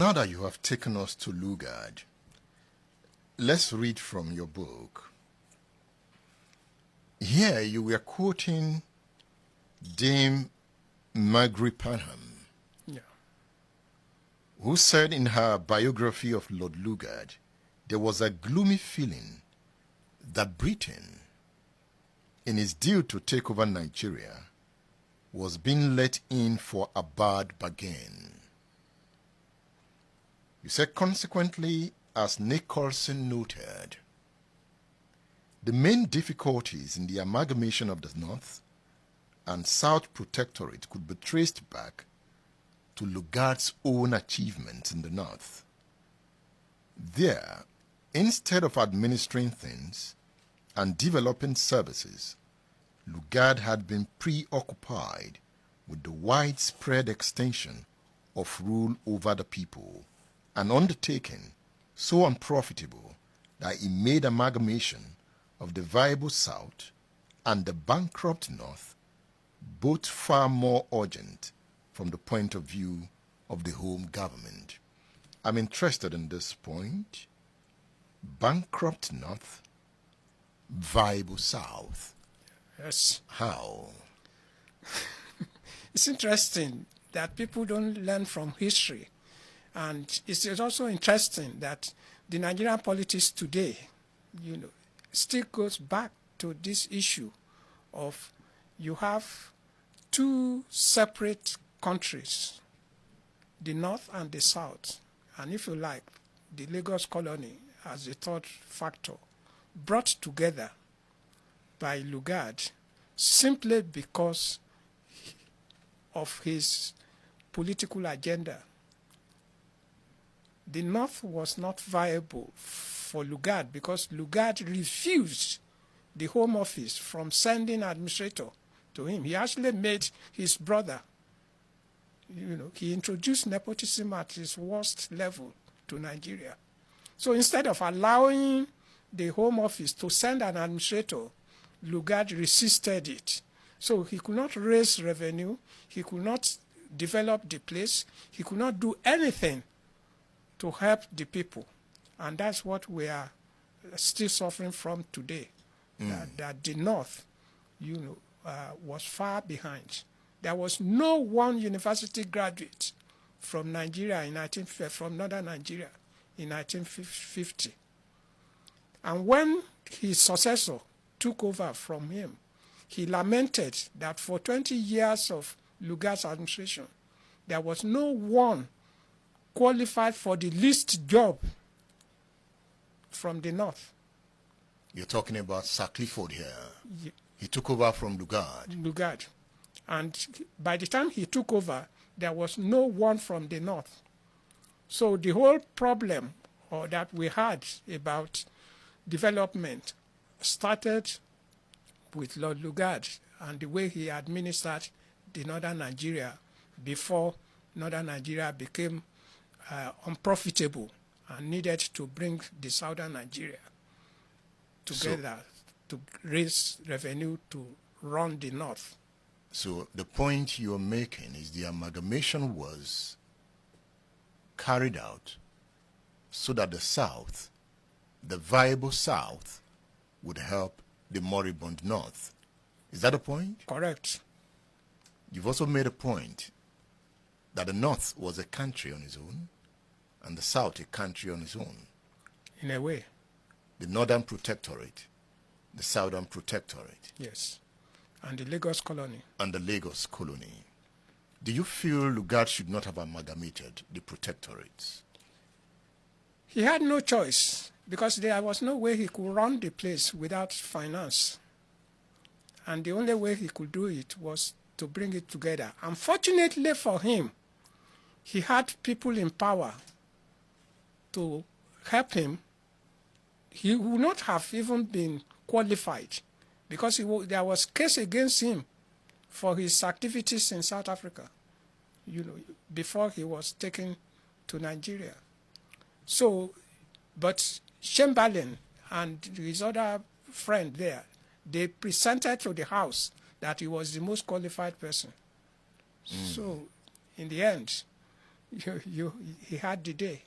Now that you have taken us to Lugard, let's read from your book. Here you were quoting Dame Margaret Panham, Yeah. who said in her biography of Lord Lugard, there was a gloomy feeling that Britain, in its deal to take over Nigeria, was being let in for a bad bargain. You said, consequently, as Nicholson noted, the main difficulties in the amalgamation of the North and South Protectorate could be traced back to Lugard's own achievements in the North. There, instead of administering things and developing services, Lugard had been preoccupied with the widespread extension of rule over the people, an undertaking so unprofitable that it made amalgamation of the viable South and the bankrupt North both far more urgent from the point of view of the home government. I'm interested in this point. Bankrupt North, viable South. Yes. How? It's interesting that people don't learn from history. And it's also interesting that the Nigerian politics today, still goes back to this issue of you have two separate countries, the North and the South, and if you like, the Lagos colony as the third factor, brought together by Lugard simply because of his political agenda. The North was not viable for Lugard because Lugard refused the Home Office from sending administrator to him. He actually made his brother, he introduced nepotism at his worst level to Nigeria. So instead of allowing the Home Office to send an administrator, Lugard resisted it. So he could not raise revenue, he could not develop the place, he could not do anything to help the people. And that's what we are still suffering from today, that the North, was far behind. There was no one university graduate from Nigeria from northern Nigeria in 1950. And when his successor took over from him, he lamented that for 20 years of Lugard's administration, there was no one qualified for the least job from the North. You're talking about Sir Clifford here. He took over from Lugard. Lugard. And by the time he took over, there was no one from the North. So the whole problem that we had about development started with Lord Lugard and the way he administered the northern Nigeria before northern Nigeria became unprofitable and needed to bring the southern Nigeria together to raise revenue to run the North. So the point you're making is the amalgamation was carried out so that the South, the viable South, would help the moribund North. Is that a point? Correct. You've also made a point that the North was a country on its own and the South a country on its own. In a way. The Northern Protectorate, the Southern Protectorate. Yes. And the Lagos colony. And the Lagos colony. Do you feel Lugard should not have amalgamated the protectorates? He had no choice because there was no way he could run the place without finance. And the only way he could do it was to bring it together. Unfortunately for him, he had people in power to help him. He would not have even been qualified because there was case against him for his activities in South Africa, before he was taken to Nigeria. So, but Chamberlain and his other friend there, they presented to the House that he was the most qualified person. So, in the end, he had the day.